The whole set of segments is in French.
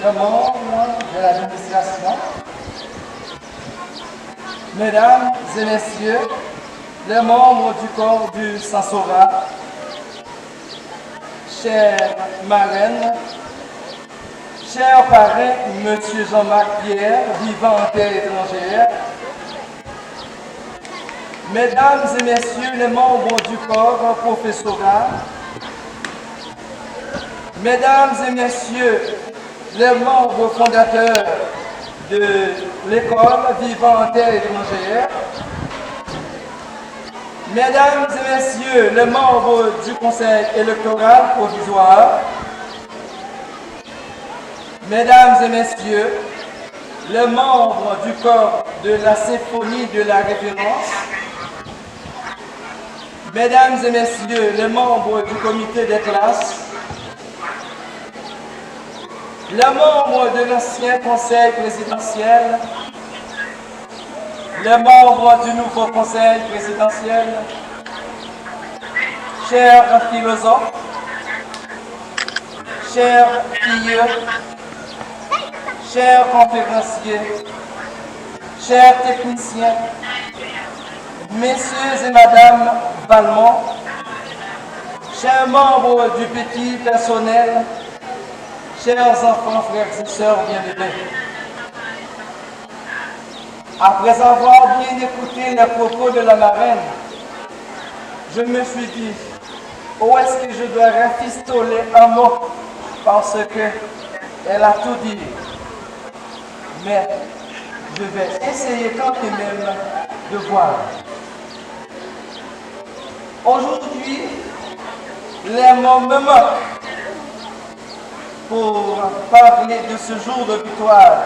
le membre de l'administration, mesdames et messieurs, les membres du corps du Sansora, chère marraine, cher parrain, monsieur Jean-Marc Pierre, vivant en terre étrangère, mesdames et messieurs les membres du corps professoral, mesdames et messieurs les membres fondateurs de l'école vivant en terre étrangère, mesdames et messieurs les membres du conseil électoral provisoire, mesdames et messieurs les membres du corps de la symphonie de la référence, mesdames et messieurs les membres du comité des classes, les membres de l'ancien conseil présidentiel, les membres du nouveau conseil présidentiel, chers philosophes, chers filles, chers conférenciers, chers techniciens, messieurs et madame Valmont, chers membres du petit personnel, chers enfants, frères et sœurs bien-aimés, après avoir bien écouté les propos de la marraine, je me suis dit, où est-ce que je dois rafistoler un mot parce qu'elle a tout dit. Mais je vais essayer quand même de voir. Aujourd'hui, les mots me manquent pour parler de ce jour de victoire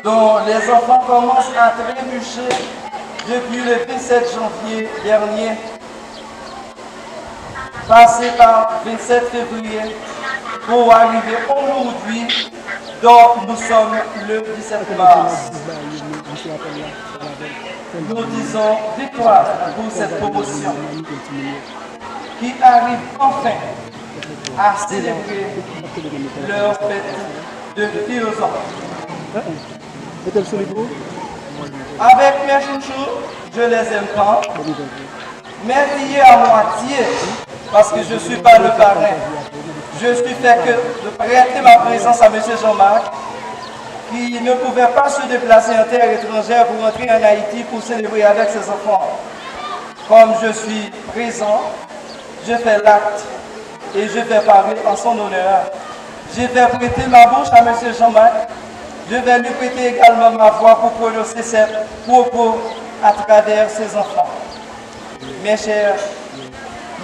dont les enfants commencent à trébucher depuis le 17 janvier dernier, passé par 27 février, pour arriver aujourd'hui, dont nous sommes le 17 mars. Nous disons victoire pour cette promotion qui arrive enfin à célébrer leur fête de philosophe. Avec mes chouchous, je les aime pas. Mes filles à moitié, parce que je ne suis pas le parrain. Je suis fait que de prêter ma présence à M. Jean-Marc, qui ne pouvait pas se déplacer en terre étrangère pour rentrer en Haïti pour célébrer avec ses enfants. Comme je suis présent, je fais l'acte et je vais parler en son honneur. Je vais prêter ma bouche à M. Jean-Marc. Je vais lui prêter également ma voix pour prononcer ses propos à travers ses enfants. Mes chers,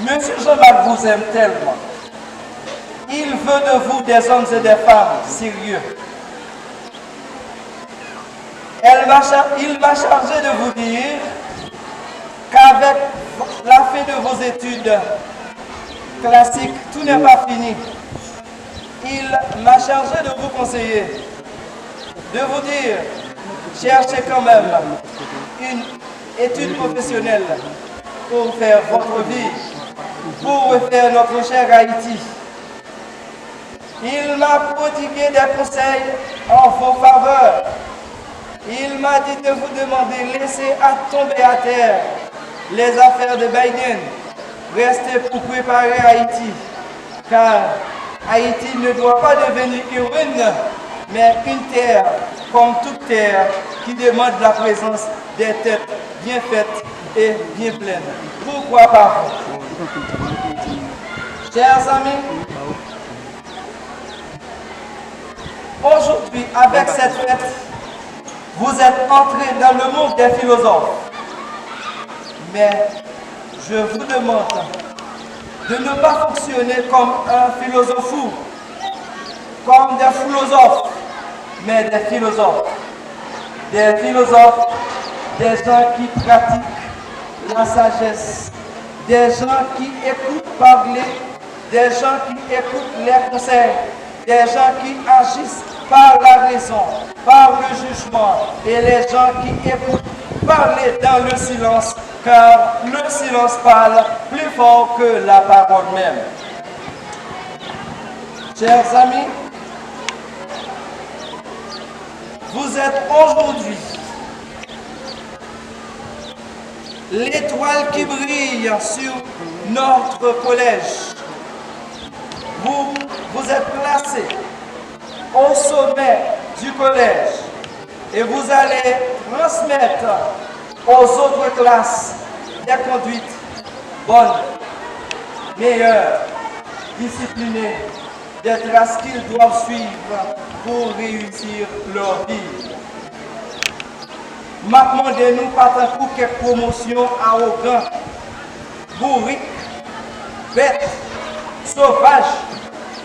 M. Jean-Marc vous aime tellement. Il veut de vous des hommes et des femmes sérieux. Il m'a chargé de vous dire qu'avec la fin de vos études classiques, tout n'est pas fini. Il m'a chargé de vous conseiller, de vous dire, cherchez quand même une étude professionnelle pour faire votre vie, pour refaire notre cher Haïti. Il m'a prodigué des conseils en vos faveurs. Il m'a dit de vous demander, laissez tomber à terre les affaires de Biden. Restez pour préparer Haïti, car Haïti ne doit pas devenir une ruine, mais une terre, comme toute terre, qui demande la présence des têtes bien faites et bien pleines. Pourquoi pas vous? Chers amis, aujourd'hui, avec cette fête, vous êtes entrés dans le monde des philosophes. Mais je vous demande de ne pas fonctionner comme un philosophe fou, comme des philosophes, mais des philosophes. Des philosophes, des gens qui pratiquent la sagesse, des gens qui écoutent parler, des gens qui écoutent les conseils, des gens qui agissent par la raison, par le jugement, et les gens qui écoutent parler dans le silence, car le silence parle plus fort que la parole même. Chers amis, Vous êtes aujourd'hui l'étoile qui brille sur notre collège. Vous êtes placé au sommet du collège et vous allez transmettre aux autres classes des conduites bonnes, meilleures, disciplinées, des traces qu'ils doivent suivre pour réussir leur vie. Demandez-nous pas tant pour quelques promotions arrogantes, bourriques, bêtes, sauvages,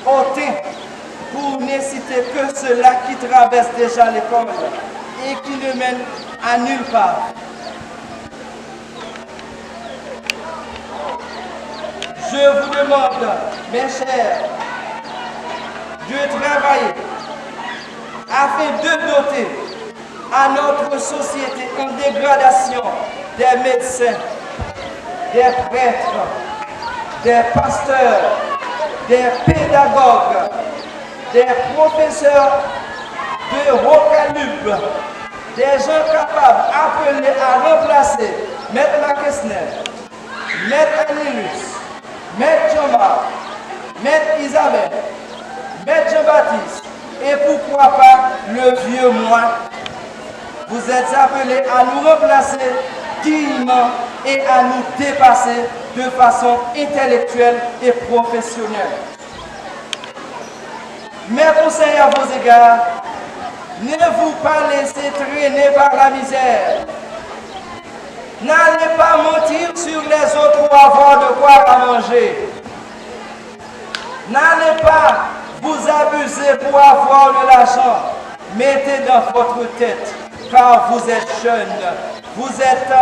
hautains, pour ne citer que ceux-là qui traversent déjà l'école et qui ne mènent à nulle part. Je vous demande, mes chers, de travailler afin de doter à notre société en dégradation des médecins, des prêtres, des pasteurs, des pédagogues, des professeurs de haut calibre, des gens capables appelés à remplacer Maître Laquesner, Maître Anilus, Maître Jean-Marc, Maître Isabelle, Maître Jean-Baptiste et pourquoi pas le vieux moi. Vous êtes appelés à nous remplacer dignement et à nous dépasser de façon intellectuelle et professionnelle. Mes conseils à vos égards, ne vous pas laisser traîner par la misère. N'allez pas mentir sur les autres pour avoir de quoi à manger. N'allez pas vous abuser pour avoir de l'argent. Mettez dans votre tête, car vous êtes jeunes. Vous êtes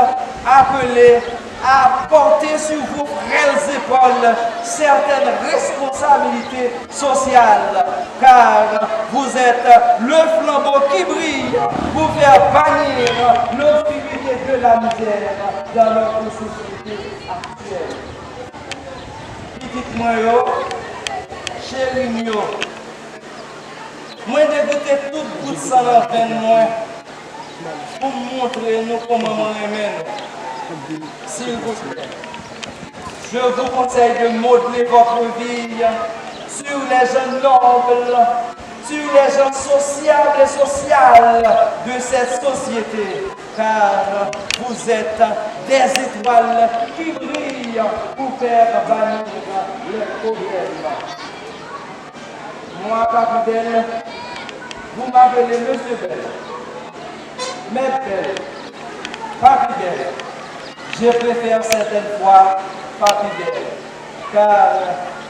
appelés à porter sur vos frêles épaules certaines responsabilités sociales, car vous êtes le flambeau qui brille pour faire bannir l'obscurité de la misère dans notre société actuelle. Dites-moi, chéri mio, moi dégoûter tout bout de sang dans le veine moi pour montrer nous comment on aime. S'il vous plaît, je vous conseille de modeler votre vie sur les gens nobles, sur les gens sociables et sociales de cette société, car vous êtes des étoiles qui brillent pour faire bannir les problèmes. Moi, Papi Belle, vous m'appelez Monsieur Belle, Maître Belle, Papi Belle. Je préfère certaines fois Papi Belle, car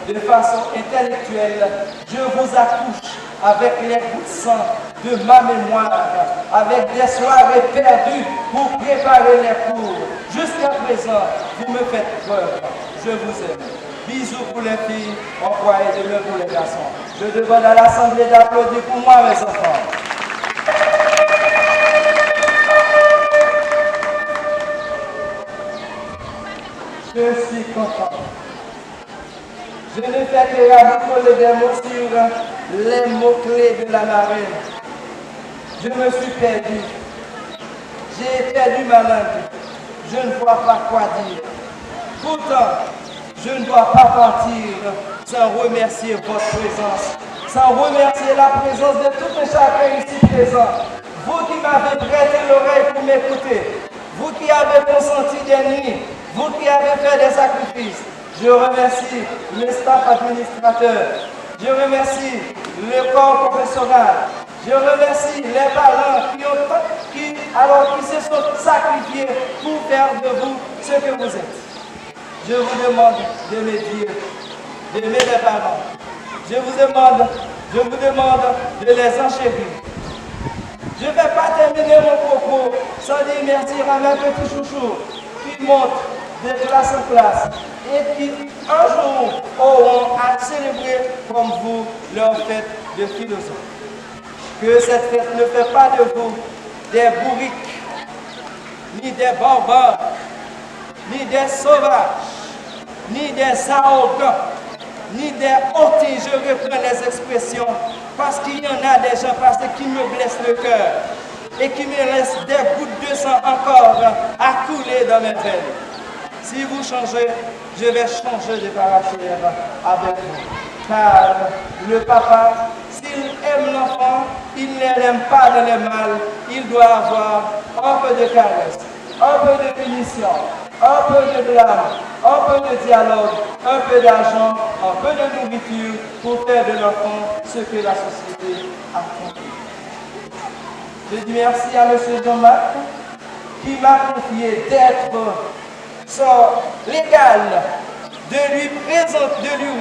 de façon intellectuelle, je vous accouche avec les bouts de sang de ma mémoire, avec des soirées perdues pour préparer les cours. Jusqu'à présent, vous me faites preuve. Je vous aime. Bisous pour les filles, envoyez de l'un pour les garçons. Je demande à l'Assemblée d'applaudir pour moi, mes enfants. Je suis content. Je ne fais que raconter des mots sur les mots-clés de la marine. Je me suis perdu. J'ai perdu ma langue. Je ne vois pas quoi dire. Pourtant, je ne dois pas partir sans remercier votre présence, sans remercier la présence de tout et chacun ici présent. Vous qui m'avez prêté l'oreille pour m'écouter, vous qui avez consenti des nuits, vous qui avez fait des sacrifices. Je remercie le staff administrateur, je remercie le corps professionnel, je remercie les parents qui se sont sacrifiés pour faire de vous ce que vous êtes. Je vous demande de me dire, d'aimer les parents. Je vous demande de les enchérir. Je ne vais pas terminer mon propos sans dire merci à mes petits chouchous qui montent de classe en classe et qui un jour auront à célébrer comme vous leur fête de philosophe. Que cette fête ne fait pas de vous des bourriques, ni des barbares, ni des sauvages, ni des arrogants, ni des hautils, je reprends les expressions, parce qu'il y en a des gens passés qui me blessent le cœur et qui me laissent des gouttes de sang encore à couler dans mes veines. Si vous changez, je vais changer de caractère avec vous. Car le papa, s'il aime l'enfant, il ne l'aime pas dans le mal. Il doit avoir un peu de caresse, un peu de punition, un peu de blâme, un peu de dialogue, un peu d'argent, un peu de nourriture pour faire de l'enfant ce que la société attend. Je dis merci à M. Jean-Marc qui m'a confié d'être son légal, de lui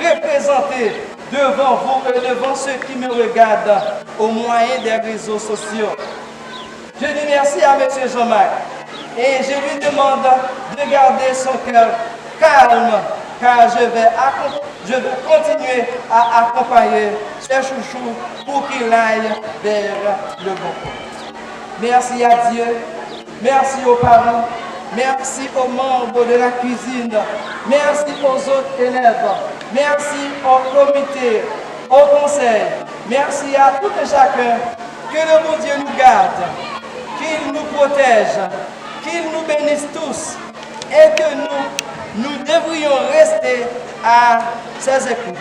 représenter devant vous et devant ceux qui me regardent au moyen des réseaux sociaux. Je dis merci à M. Jean-Marc et je lui demande de garder son cœur calme car je vais continuer à accompagner ce chouchou pour qu'il aille vers le bon côté. Merci à Dieu, merci aux parents, merci aux membres de la cuisine, merci aux autres élèves, merci au comité, au conseil, merci à tout et chacun. Que le bon Dieu nous garde, qu'il nous protège, qu'il nous bénisse tous et que nous devrions rester à ses écoutes.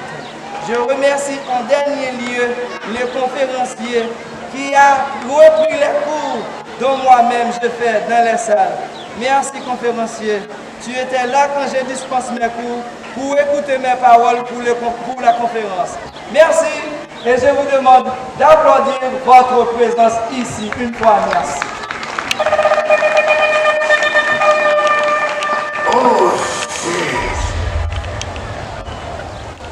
Je remercie en dernier lieu le conférencier qui a repris les cours dont moi-même je fais dans les salles. Merci conférencier, tu étais là quand je dispense mes cours pour écouter mes paroles pour la conférence. Merci et je vous demande d'applaudir votre présence ici une fois. Merci.